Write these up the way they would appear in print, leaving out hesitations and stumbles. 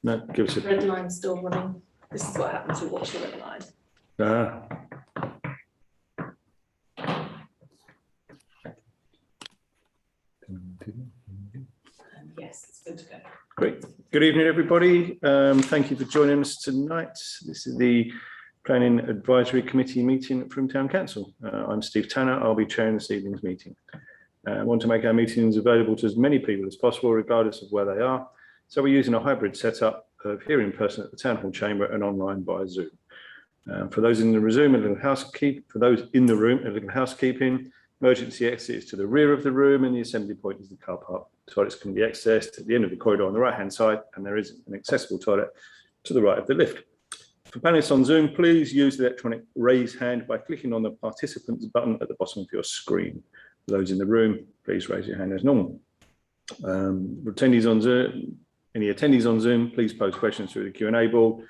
No, give us a... Red line's still running. This is what happens with watch the red line. Yes, it's good to go. Great. Good evening, everybody. Thank you for joining us tonight. This is the Planning Advisory Committee meeting from Town Council. I'm Steve Tanner. I'll be chairing this evening's meeting. I want to make our meetings available to as many people as possible, regardless of where they are. So we're using a hybrid setup of here in person at the Town Hall Chamber and online via Zoom. For those in the room, a little housekeeping. For those in the room, a little housekeeping. Emergency exit is to the rear of the room, and the assembly point is the car park. Toilets can be accessed at the end of the corridor on the right-hand side, and there is an accessible toilet to the right of the lift. For panelists on Zoom, please use the electronic raise hand by clicking on the participants button at the bottom of your screen. For those in the room, please raise your hand as normal. Attendees on Zoom, any attendees on Zoom, please post questions through the Q&A board.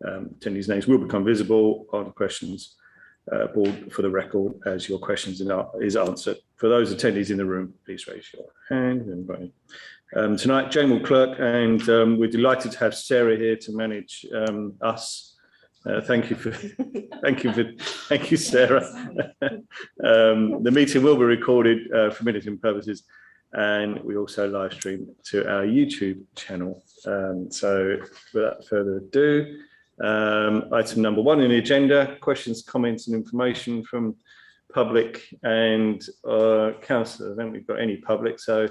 Attendees' names will become visible on the questions board for the record as your questions is answered. For those attendees in the room, please raise your hand. Tonight, Jane will clerk, and we're delighted to have Sarah here to manage us. Thank you, Sarah. The meeting will be recorded for minutes purposes, and we also live stream to our YouTube channel. So without further ado, item number 1 in the agenda: questions, comments, and information from public and councillors. I don't think we've got any public, so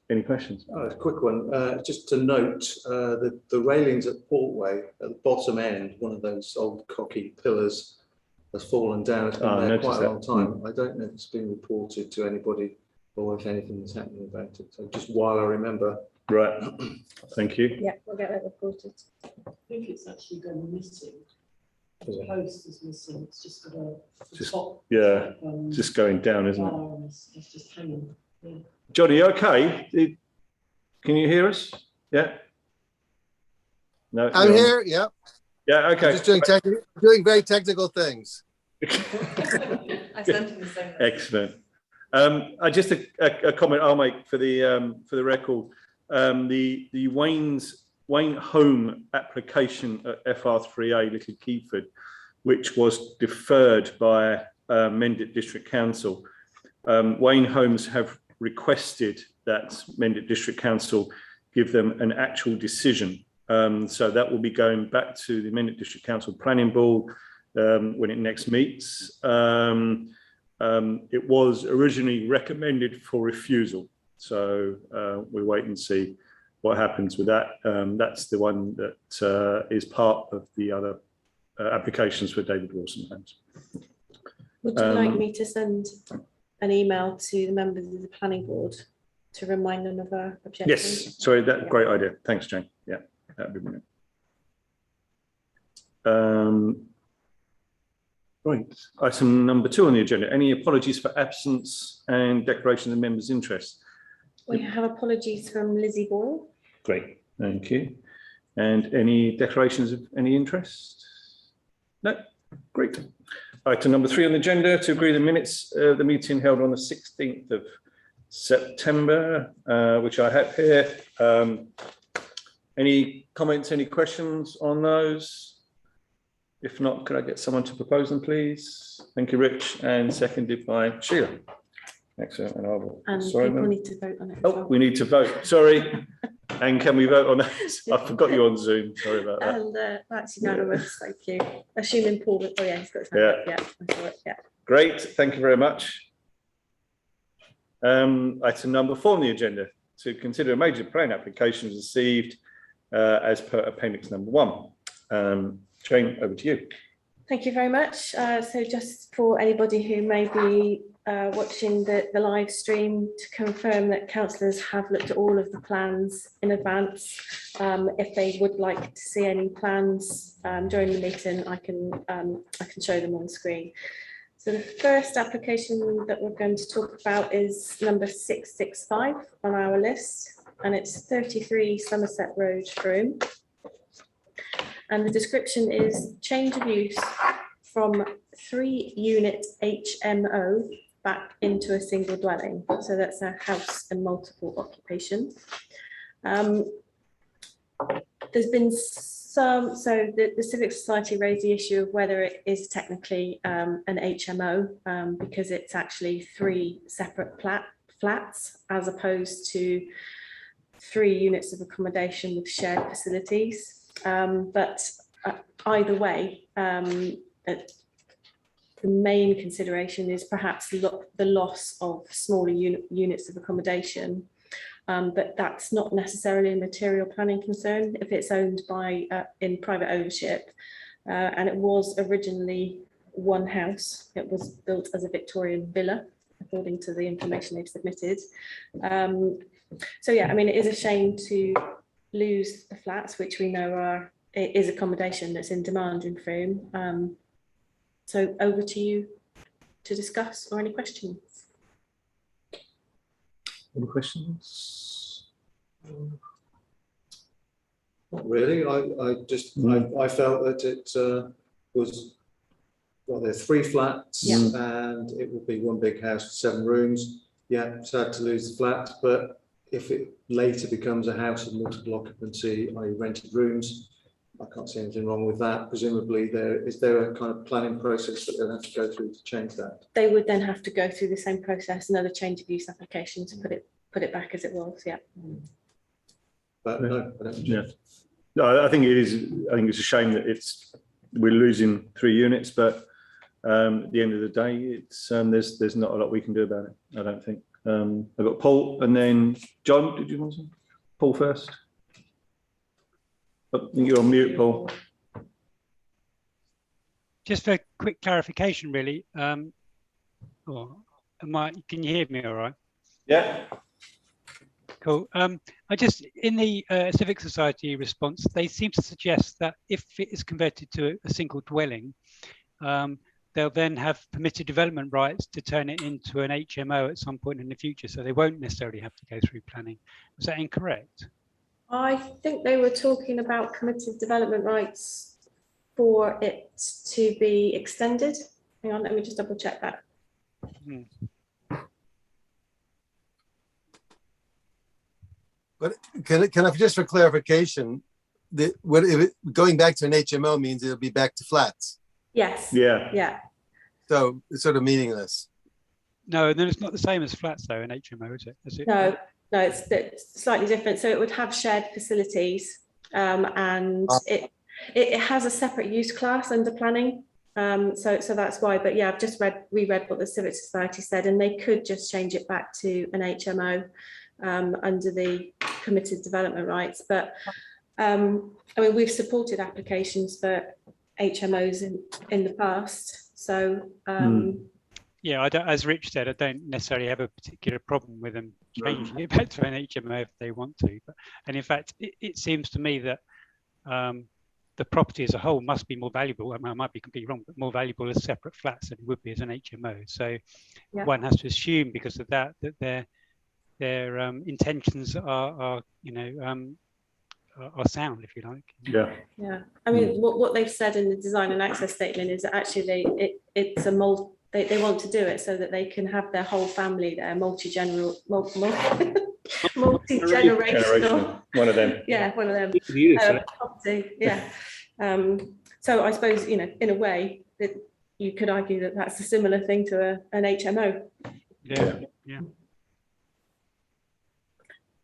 any questions? Oh, a quick one. Just to note that the railings at Portway at the bottom end, one of those old cocky pillars has fallen down. It's been there quite a long time. I don't know if it's been reported to anybody or if anything is happening about it. So just while I remember. Right. Thank you. Yeah, we'll get that reported. I think it's actually going missing. The post is missing. It's just got a top. Yeah, just going down, isn't it? It's just hanging. Yeah. Johnny, okay? Can you hear us? Yeah. No. I'm here. Yeah. Yeah. Okay. I'm just doing very technical things. I sent him the same. Excellent. Just a comment I'll make for the record. The Wayne Home application at FR3A Little Keyford, which was deferred by Mendip District Council. Wayne Homes have requested that Mendip District Council give them an actual decision. So that will be going back to the Mendip District Council Planning Board when it next meets. It was originally recommended for refusal. So we'll wait and see what happens with that. That's the one that is part of the other applications for David Wilson Homes. Would you like me to send an email to the members of the planning board to remind them of our objections? Yes, sorry, that's a great idea. Thanks, Jane. Yeah, that'd be brilliant. Right, item number 2 on the agenda. Any apologies for absence and declarations of members' interest? We have apologies from Lizzie Boyle. Great, thank you. And any declarations of any interest? No, great. Item number 3 on the agenda: to agree the minutes of the meeting held on the 16th of September, which I have here. Any comments, any questions on those? If not, could I get someone to propose them, please? Thank you, Rich, and seconded by Sheila. Excellent. And sorry, people need to vote on it. Oh, we need to vote. Sorry. And can we vote on that? I forgot you on Zoom. Sorry about that. And that's unanimous. Thank you. Assuming Paul. Oh yeah, he's got his hand up. Yeah, I saw it. Yeah. Great. Thank you very much. Item number 4 on the agenda: to consider a major plan application received as per appendix number 1. Jane, over to you. Thank you very much. So just for anybody who may be watching the live stream, to confirm that councillors have looked at all of the plans in advance. If they would like to see any plans during the meeting, I can show them on screen. So the first application that we're going to talk about is number 665 on our list, and it's 33 Somerset Road, Frome. And the description is change of use from 3-unit HMO back into a single dwelling. So that's a house and multiple occupation. There's been some, so the Civic Society raised the issue of whether it is technically an HMO because it's actually 3 separate flats as opposed to 3 units of accommodation with shared facilities. But either way, the main consideration is perhaps the loss of smaller units of accommodation. But that's not necessarily a material planning concern if it's owned by in private ownership. And it was originally one house. It was built as a Victorian villa, according to the information they've submitted. So yeah, I mean, it is a shame to lose the flats, which we know is accommodation that's in demand in Frome. So over to you to discuss, or any questions. Any questions? Not really. I felt that it was, well, there are 3 flats and it will be one big house with 7 rooms. Yeah, sad to lose the flat, but if it later becomes a house of multiple occupancy, i.e. rented rooms, I can't see anything wrong with that. Presumably is there a kind of planning process that they'll have to go through to change that? They would then have to go through the same process, another change of use application to put it back as it was, yeah. But no, I don't. Yeah. No, I think it is. I think it's a shame that we're losing 3 units, but at the end of the day, it's there's not a lot we can do about it. I don't think. I've got Paul and then John. Did you want to? Paul first. I think you're on mute, Paul. Just for quick clarification, really. Can you hear me all right? Yeah. Cool. I just, in the Civic Society response, they seem to suggest that if it is converted to a single dwelling, they'll then have permitted development rights to turn it into an HMO at some point in the future. So they won't necessarily have to go through planning. Is that incorrect? I think they were talking about permitted development rights for it to be extended. Hang on, let me just double check that. But can I just for clarification, going back to an HMO means it'll be back to flats. Yes. Yeah. Yeah. So it's sort of meaningless. No, then it's not the same as flats though, an HMO, is it? Is it? No, it's slightly different. So it would have shared facilities, and it has a separate use class under planning. So that's why. But yeah, I've just reread what the Civic Society said, and they could just change it back to an HMO under the permitted development rights. But I mean, we've supported applications for HMOs in the past. So yeah, as Rich said, I don't necessarily have a particular problem with them changing it back to an HMO if they want to. And in fact, it seems to me that the property as a whole must be more valuable. I might be completely wrong, but more valuable as separate flats than it would be as an HMO. So one has to assume because of that their intentions are sound, if you like. Yeah. I mean, what they've said in the design and access statement is that actually it's a they want to do it so that they can have their whole family there, multi-generational. One of them. Yeah, one of them. Property, yeah. So I suppose, in a way that you could argue that that's a similar thing to an HMO. Yeah.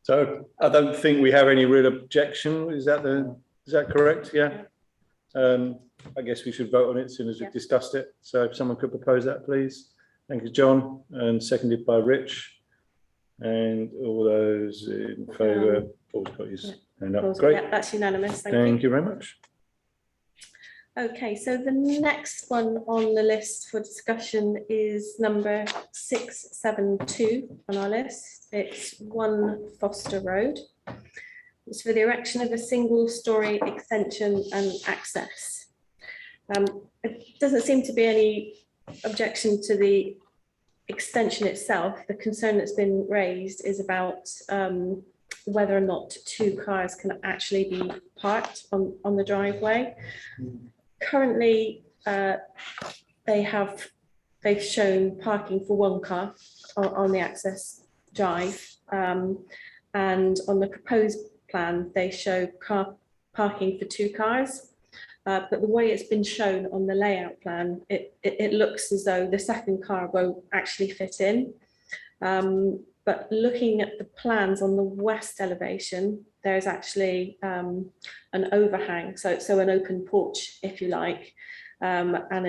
So I don't think we have any real objection. Is that correct? Yeah. I guess we should vote on it as soon as we've discussed it. So if someone could propose that, please. Thank you, John, and seconded by Rich. And all those in favour, Paul's got his hand up. Great. Yeah, that's unanimous. Thank you very much. Okay, so the next one on the list for discussion is number 672 on our list. It's 1 Foster Road. It's for the erection of a single-storey extension and access. It doesn't seem to be any objection to the extension itself. The concern that's been raised is about whether or not 2 cars can actually be parked on the driveway. Currently, they've shown parking for 1 car on the access drive, and on the proposed plan they show parking for 2 cars. But the way it's been shown on the layout plan, it looks as though the second car won't actually fit in. But looking at the plans on the west elevation, there's actually an overhang, so an open porch, if you like, and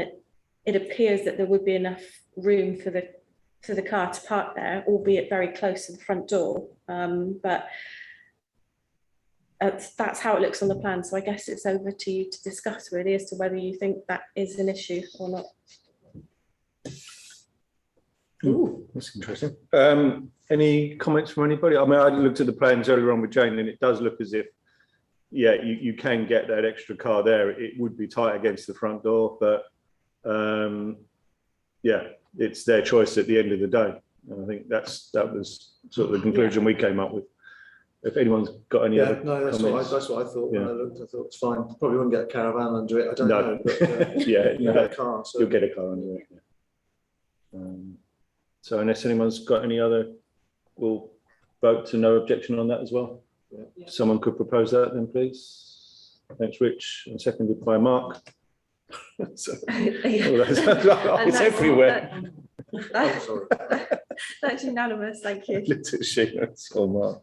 it appears that there would be enough room for the car to park there, albeit very close to the front door. But that's how it looks on the plan. So I guess it's over to you to discuss really as to whether you think that is an issue or not. Ooh, that's interesting. Any comments from anybody? I mean, I looked at the plans earlier on with Jane, and it does look as if, yeah, you can get that extra car there. It would be tight against the front door, but yeah, it's their choice at the end of the day. And I think that was sort of the conclusion we came up with. If anyone's got any other that's comments. what I thought when Yeah. I looked. I thought it's fine. Probably wouldn't get a caravan under it. I don't know. But, Yeah, you'll get a car. So. you'll get a car anyway. So unless anyone's got any other, we'll vote to no objection on that as well. Yeah. Someone could propose that then, please. Thanks, Rich, and seconded by Mark. So, it's everywhere. Oh, sorry. That's unanimous, thank you. Looked at Sheila, or Mark.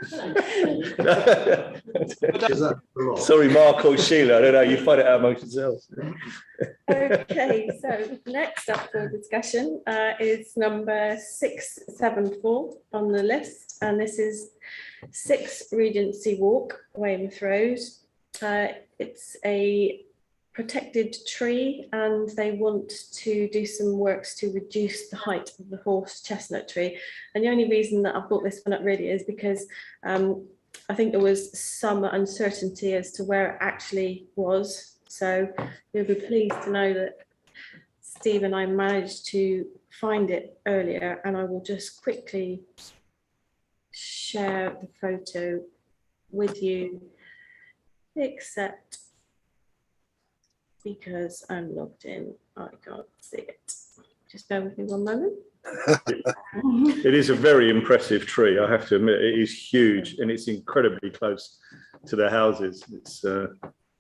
Is that a lot? Sorry, Mark or Sheila, I don't know, you find it out amongst yourselves. Okay, so next up for discussion is number 674 on the list, and this is 6 Regency Walk, Weymouth Road. It's a protected tree, and they want to do some works to reduce the height of the horse chestnut tree. And the only reason that I've brought this one up really is because I think there was some uncertainty as to where it actually was. So you'll be pleased to know that Steve and I managed to find it earlier, and I will just quickly share the photo with you, except because I'm logged in, I can't see it. Just bear with me one moment. It is a very impressive tree, I have to admit. It is huge and it's incredibly close to the houses. It's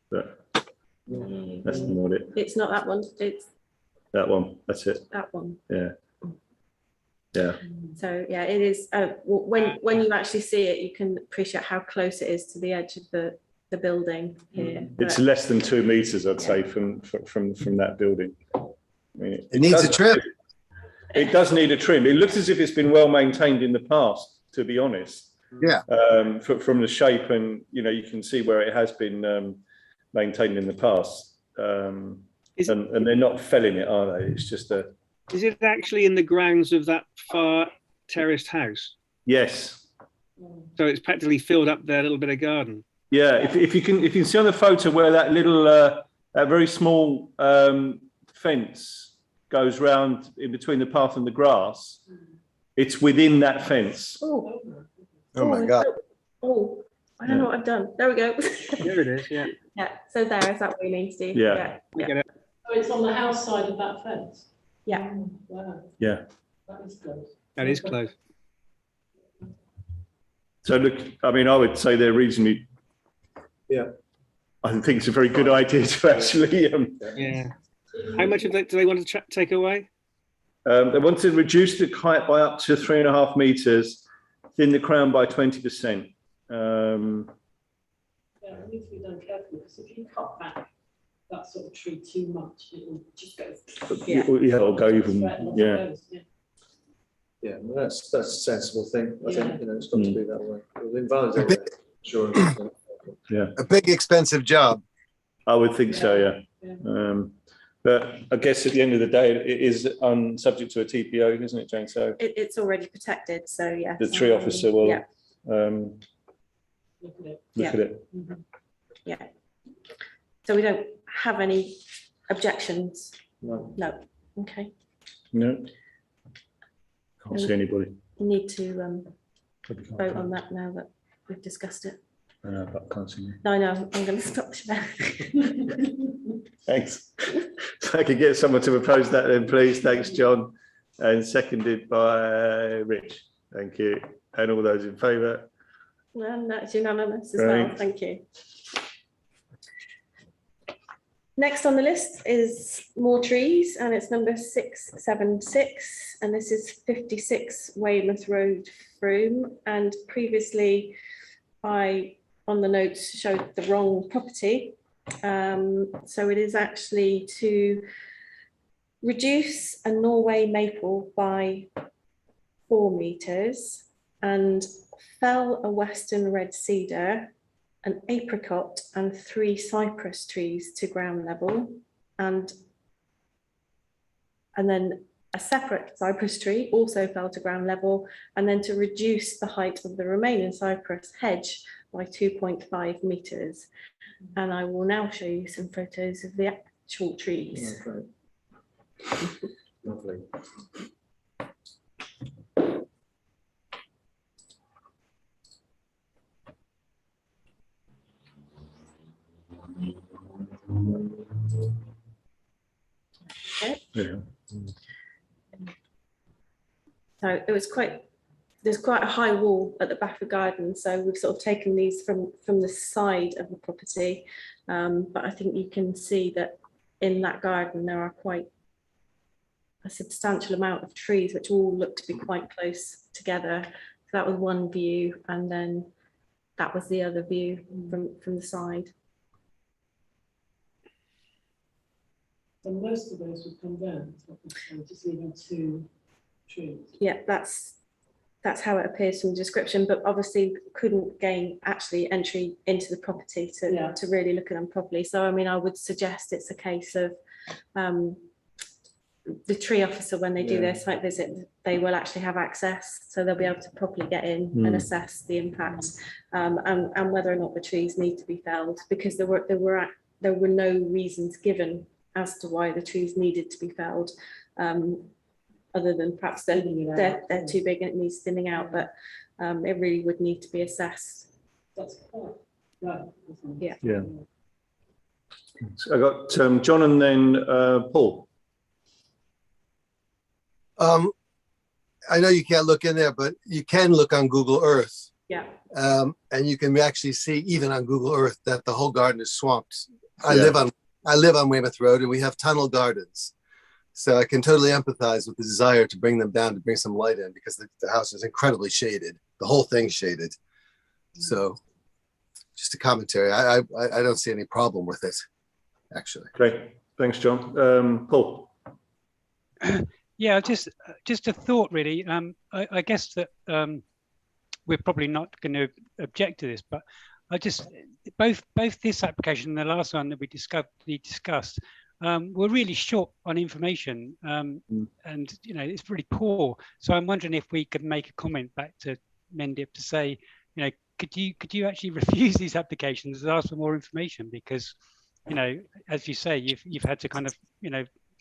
that's not it. It's not that one, it's That one. That's it. that one. Yeah. Yeah. So yeah, it is. When you actually see it, you can appreciate how close it is to the edge of the building here. It's less than 2 meters, I'd say, from that building. I mean, It needs a trim. It does need a trim. It looks as if it's been well maintained in the past, to be honest. Yeah. From the shape, and you know, you can see where it has been maintained in the past. And they're not felling it, are they? It's just a. Is it actually in the grounds of that far terraced house? Yes. So it's practically filled up their little bit of garden. Yeah. If you can see on the photo where that little that very small fence goes round in between the path and the grass, it's within that fence. Oh, Oh my God. Oh, I don't know what I've done. There we go. There it is, yeah. Yeah, so there is that what you mean, Steve. Yeah. Yeah. Oh, it's on the house side of that fence? Yeah. Oh, wow, Yeah. that is close. That is close. So look, I mean, I would say they're reasonably. Yeah. I think it's a very good idea to actually. Yeah. How much of that do they want to take away? They want to reduce the height by up to 3.5 meters, thin the crown by 20%. Yeah, it needs to be done carefully, because if you cut back that sort of tree too much, it will just go. Yeah. It'll go even. Yeah. Yeah, well, that's a sensible thing. I think, it's got to be that way. It will A invalidate big- their insurance. Yeah. A big expensive job. I would think so. Yeah. Yeah. But I guess at the end of the day, it is subject to a TPO, isn't it, Jane? So It's already protected, so yes. the tree officer will Yeah. Look at it. look at it. Mhm. Yeah. So we don't have any objections? No. No. Okay. No. Can't see anybody. We need to Probably can't vote vote. on that now that we've discussed it. I know, but I can't see you. No, I'm going to stop sharing. Thanks. So I could get someone to propose that then, please. Thanks, John. And seconded by Rich. Thank you. And all those in favour? And that's unanimous as well, Great. thank you. Next on the list is more trees, and it's number 676, and this is 56 Weymouth Road, Frome. And previously, I, on the notes, showed the wrong property. So it is actually to reduce a Norway maple by 4 meters and fell a western red cedar, an apricot and 3 cypress trees to ground level, and then a separate cypress tree also fell to ground level, and then to reduce the height of the remaining cypress hedge by 2.5 meters. And I will now show you some photos of the actual trees. Okay. Lovely. Yeah. So it was there's quite a high wall at the back of the garden, so we've sort of taken these from the side of the property, but I think you can see that in that garden there are quite a substantial amount of trees which all look to be quite close together. So that was one view, and then that was the other view from the side. So most of those would come down, just leaving 2 trees. Yeah, that's how it appears from the description, but obviously couldn't gain actually entry into the property to really look at them properly. So I mean, I would suggest it's a case of the tree officer, when they do their site visit, they will actually have access, so they'll be able to properly get in and assess the impact, and whether or not the trees need to be felled, because there were no reasons given as to why the trees needed to be felled, other than perhaps they're too big and it needs thinning out, but it really would need to be assessed. That's quite right. Yeah. Yeah. So I got John and then Paul. I know you can't look in there, but you can look on Google Earth. Yeah. And you can actually see, even on Google Earth, that the whole garden is swamped. I live on Weymouth Road, and we have tunnel gardens. So I can totally empathize with the desire to bring them down, to bring some light in, because the house is incredibly shaded. The whole thing's shaded. So just a commentary. I don't see any problem with it, actually. Great. Thanks, John. Paul. Yeah, just a thought, really. I guess that we're probably not going to object to this, but I just both this application and the last one that we discussed were really short on information, and it's really poor. So I'm wondering if we could make a comment back to Mendip to say, could you actually refuse these applications and ask for more information, because as you say, you've had to kind of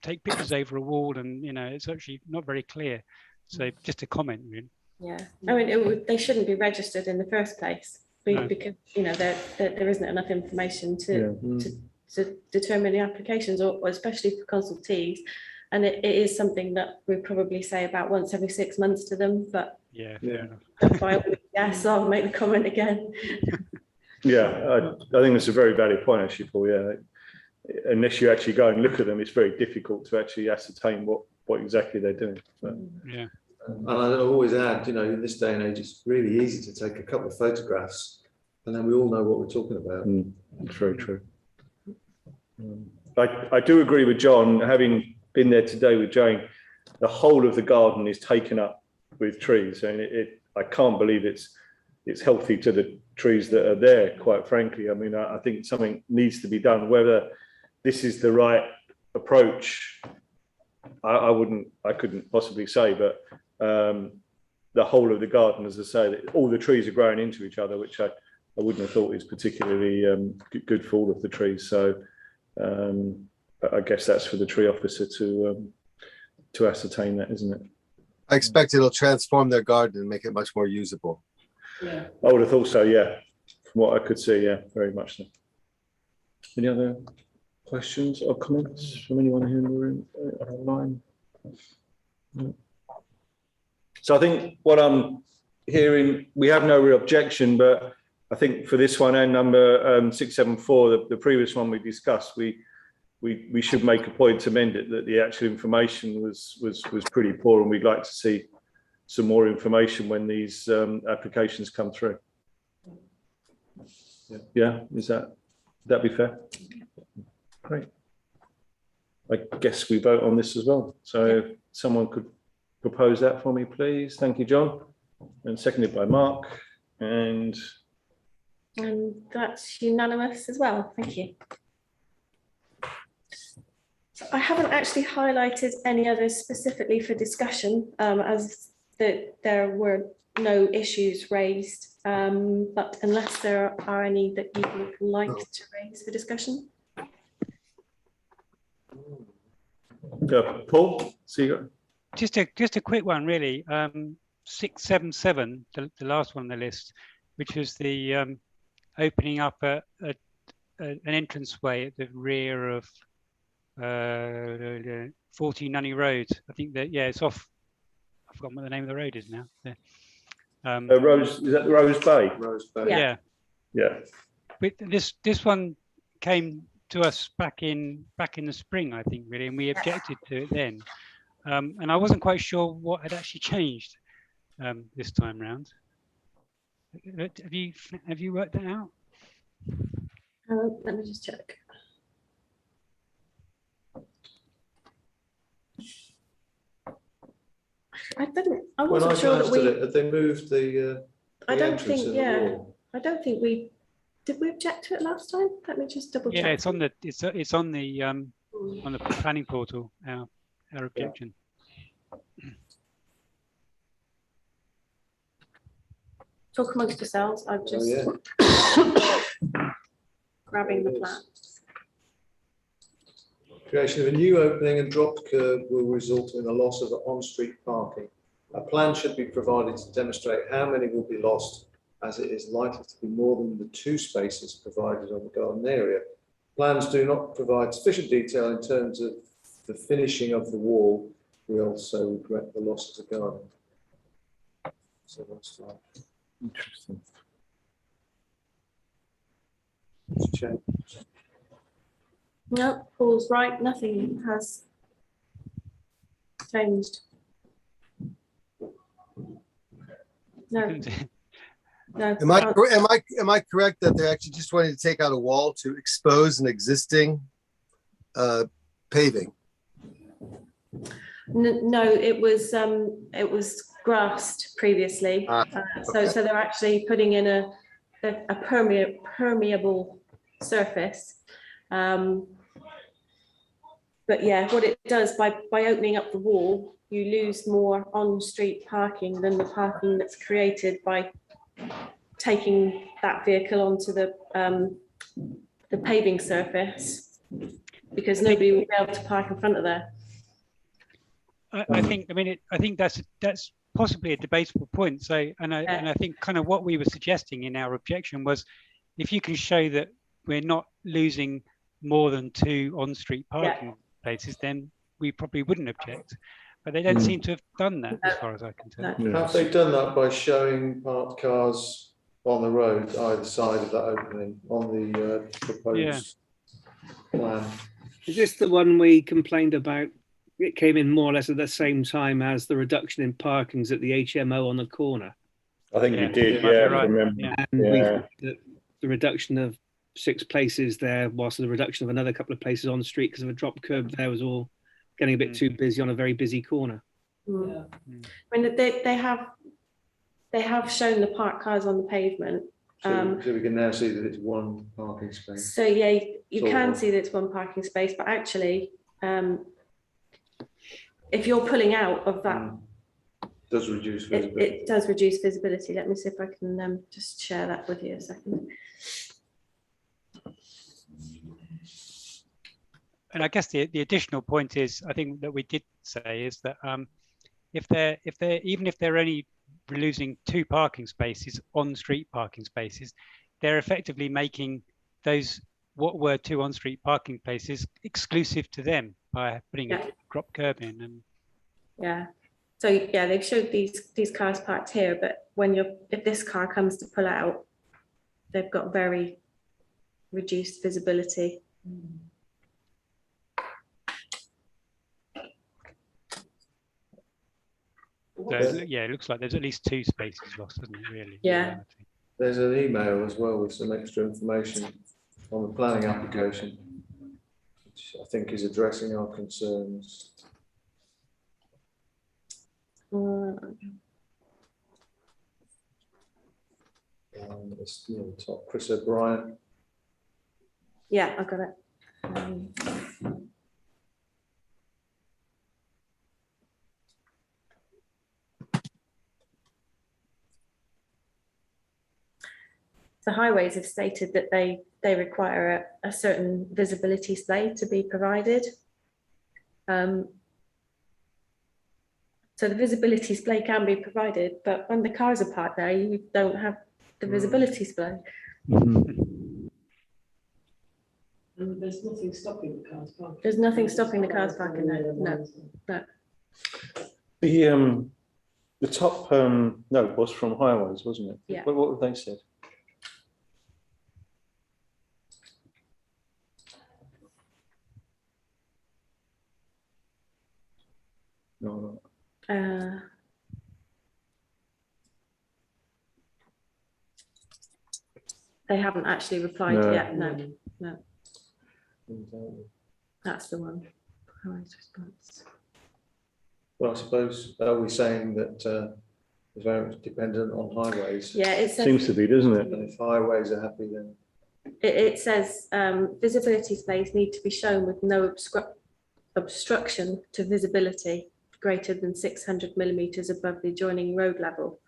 take pictures over a wall, and it's actually not very clear. So just a comment, really. Yeah, I mean, they shouldn't be registered in the first place, because there isn't enough information to determine the applications, or especially for consultees. And it is something that we probably say about once every 6 months to them, but yeah, fair enough. That's why I'll make the comment again. Yeah, I think that's a very valid point, actually, Paul. Yeah, unless you actually go and look at them, it's very difficult to actually ascertain what exactly they're doing. But, yeah. And I'll always add, in this day and age, it's really easy to take a couple of photographs, and then we all know what we're talking about. It's very true. I do agree with John, having been there today with Jane. The whole of the garden is taken up with trees, and I can't believe it's healthy to the trees that are there, quite frankly. I mean, I think something needs to be done. Whether this is the right approach, I couldn't possibly say, but the whole of the garden, as I say, that all the trees are growing into each other, which I wouldn't have thought is particularly good for all of the trees. So I guess that's for the tree officer to ascertain that, isn't it? I expect it'll transform their garden and make it much more usable. Yeah. I would have thought so, yeah. From what I could see, yeah, very much so. Any other questions or comments from anyone here in the room online? No. So I think what I'm hearing, we have no real objection, but I think for this one and number 674, the previous one we discussed, we should make a point to amend it that the actual information was pretty poor, and we'd like to see some more information when these applications come through. Yeah, would that be fair? Great. I guess we vote on this as well. So if someone could propose that for me, please. Thank you, John. And seconded by Mark. And that's unanimous as well. Thank you. So I haven't actually highlighted any others specifically for discussion, as there were no issues raised. But unless there are any that you would like to raise for discussion. Paul, see you. Just a quick one, really. 677, the last one on the list, which was the opening up an entranceway at the rear of 14 Nunny Road. I think that, yeah, it's off. I've forgotten what the name of the road is now. Rose, is that the Rose Bay? Rose Bay. Yeah. Yeah. But this one came to us back in the spring, I think, really, and we objected to it then. And I wasn't quite sure what had actually changed this time round. Have you worked that out? Let me just check. I wasn't sure that we. Had they moved the? I don't think. Yeah, I don't think we. Did we object to it last time? Let me just double check. Yeah, it's on the planning portal. Our objection. Talk amongst yourselves. I'm just grabbing the plans. Creation of a new opening and drop curb will result in the loss of on-street parking. A plan should be provided to demonstrate how many will be lost, as it is likely to be more than the 2 spaces provided on the garden area. Plans do not provide sufficient detail in terms of the finishing of the wall. We also regret the loss of the garden. So that's right. Interesting. Check. No, Paul's right. Nothing has changed. No. No. Am I correct that they're actually just wanting to take out a wall to expose an existing paving? No, it was grassed previously. So they're actually putting in a permeable surface. But yeah, what it does by opening up the wall, you lose more on-street parking than the parking that's created by taking that vehicle onto the paving surface, because nobody will be able to park in front of there. I think that's possibly a debatable point. So, and I think kind of what we were suggesting in our objection was, if you can show that we're not losing more than 2 on-street parking places, then we probably wouldn't object. But they don't seem to have done that, as far as I can tell. No. Have they done that by showing parked cars on the road either side of that opening on the proposed plan? Is this the one we complained about? It came in more or less at the same time as the reduction in parkings at the HMO on the corner. I think you did, right. remember. And the reduction of 6 places there, whilst the reduction of another couple of places on the street because of a drop curb there was all getting a bit too busy on a very busy corner. I mean, they have shown the parked cars on the pavement. So we can now see that it's 1 parking space. So yeah, you can see that it's 1 parking space, but actually, if you're pulling out of that, does reduce visibility. it does reduce visibility. Let me see if I can just share that with you a second. And I guess the additional point is, I think that we did say, is that if they're even if they're only losing 2 parking spaces, on-street parking spaces, they're effectively making those what were 2 on-street parking places exclusive to them by putting a drop curb in. And So yeah, they've showed these cars parked here, but if this car comes to pull out, they've got very reduced visibility. So, yeah, it looks like there's at least 2 spaces lost, doesn't it, really? in Yeah. reality? There's an email as well with some extra information on the planning application, which I think is addressing our concerns. It's near the top, Chris O'Brien. Yeah, I got it. The highways have stated that they require a certain visibility display to be provided. So the visibility display can be provided, but when the cars are parked there, you don't have the visibility display. And there's nothing stopping the cars parking. There's nothing stopping the cars parking there. No. The top note was from Highways, wasn't it? Yeah. What have they said? No. They haven't actually replied No. yet. No, that's the one. Highways response. Well, I suppose, are we saying that it's very much dependent on highways? Yeah, it says, Seems to be, doesn't it? And if highways are happy, then it says visibility displays need to be shown with no obstruction to visibility greater than 600 millimeters above the adjoining road level.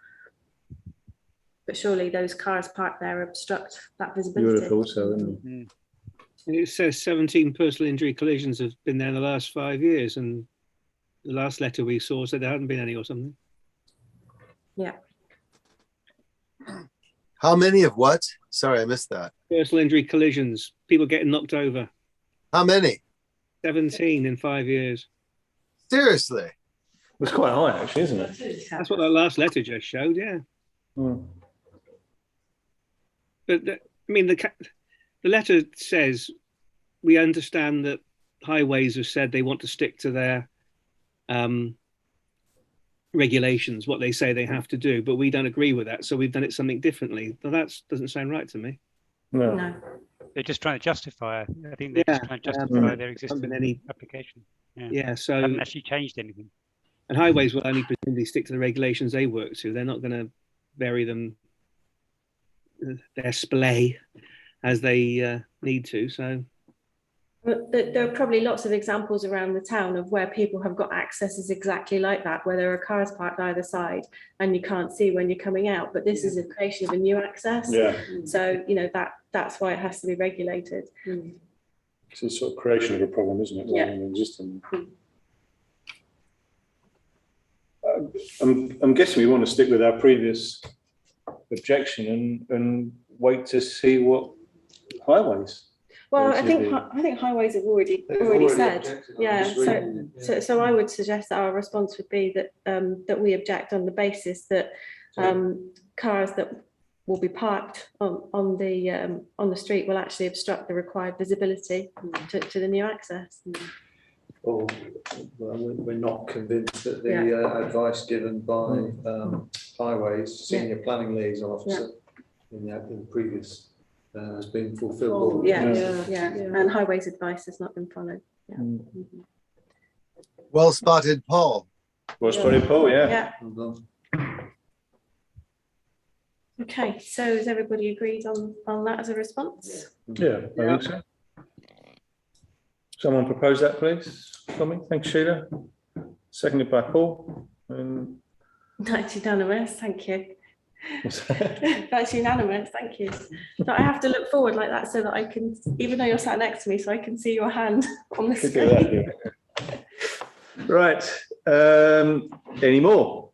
But surely those cars parked there obstruct that You would visibility. have thought so, wouldn't you? It says 17 personal injury collisions have been there in the last 5 years, and the last letter we saw said there hadn't been any or something. Yeah. How many of what? Sorry, I missed that. Personal injury collisions, people getting knocked over. How many? 17 in 5 years. Seriously? It's quite high, actually, isn't it? That's what that last letter just showed, yeah. Mm. But the letter says we understand that highways have said they want to stick to their regulations, what they say they have to do, but we don't agree with that, so we've done it something differently. Well, that doesn't sound right to me. No. They're just trying to justify. I think they're just trying to justify their existing application. Yeah, so They haven't actually changed anything. and highways will only presumably stick to the regulations they work to. They're not going to vary them, their splay, as they need to. So But there are probably lots of examples around the town of where people have got accesses exactly like that, where there are cars parked either side and you can't see when you're coming out. But this is a creation of a new access. Yeah. So, you know, that's why it has to be regulated. It's a sort of creation of a problem, isn't it? Yeah. Rather than existing. I'm guessing we want to stick with our previous objection and wait to see what highways. Well, I Basically. think highways have already said, objected. I'm yeah. just reading it, So I would suggest that our response would be that that we object on the basis that cars that will be parked on the street will actually obstruct the required visibility to the new access. Well, we're not convinced that the advice given by highways senior planning liaison officer in the previous has been fulfilled. Yeah, and highways advice has not been followed. Well spotted, Paul. Well spotted, Paul, yeah. Yeah. Well done. Okay, so is everybody agreed on that as a response? Yeah, I think so. Someone propose that, please, Tommy. Thanks, Sheila. Seconded by Paul. That's unanimous, thank you. That's unanimous, thank you. So I have to look forward like that so that I can, even though you're sat next to me, so I can see your hand on the screen. Right. Any more?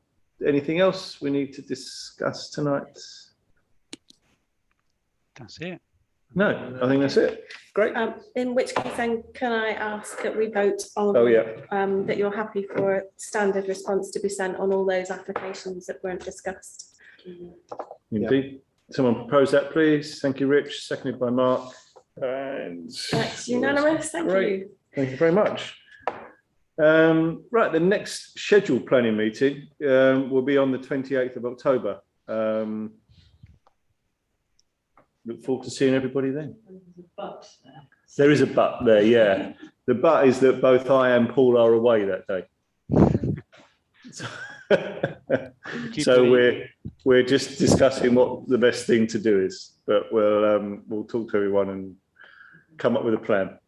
Anything else we need to discuss tonight? That's it. No, I think that's it. Great. In which case then, can I ask that we vote on? Oh, yeah. That you're happy for a standard response to be sent on all those applications that weren't discussed? Indeed. Someone propose that, please. Thank you, Rich. Seconded by Mark. And That's unanimous, thank Great. you. Thank you very much. Right, the next scheduled planning meeting will be on the 28th of October. Look forward to seeing everybody then. But there. There is a but there, yeah. The but is that both I and Paul are away that day. Would you So believe we're just discussing what the best thing to do is, but we'll talk to everyone and come up with a plan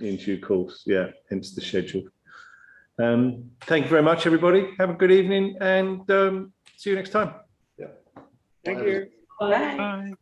in due course. Yeah, hence the schedule. Thank you very much, everybody. Have a good evening and see you next time. Yeah. Thank you. Bye. Bye.